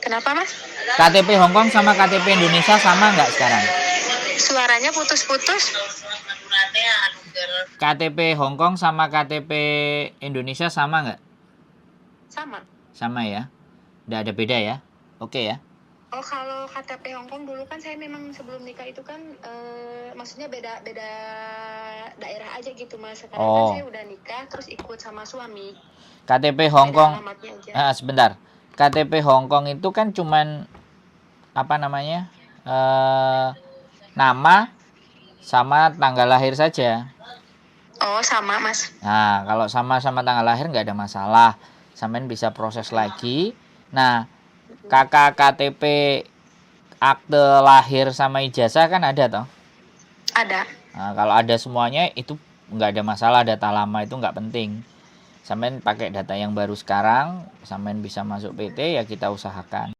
Kenapa, Mas? KTP Hong Kong sama KTP Indonesia sama nggak sekarang? Suaranya putus-putus. KTP Hong Kong sama KTP Indonesia sama nggak? Sama. Sama ya? Nggak ada beda ya? Oke ya? Oh, kalau KTP Hong Kong dulu kan saya memang sebelum nikah itu kan maksudnya beda daerah aja gitu, Mas. Sekarang kan saya udah nikah terus ikut sama suami. KTP Hong Kong. Alamatnya aja. Sebentar. KTP Hong Kong itu kan cuman apa namanya? Nama sama tanggal lahir saja. Oh, sama, Mas. Nah, kalau sama-sama tanggal lahir nggak ada masalah. Sampean bisa proses lagi. Nah, kakak KTP akte lahir sama ijazah kan ada toh? Ada. Nah, kalau ada semuanya itu nggak ada masalah, data lama itu nggak penting. Sampean pakai data yang baru sekarang, sampean bisa masuk PT ya kita usahakan.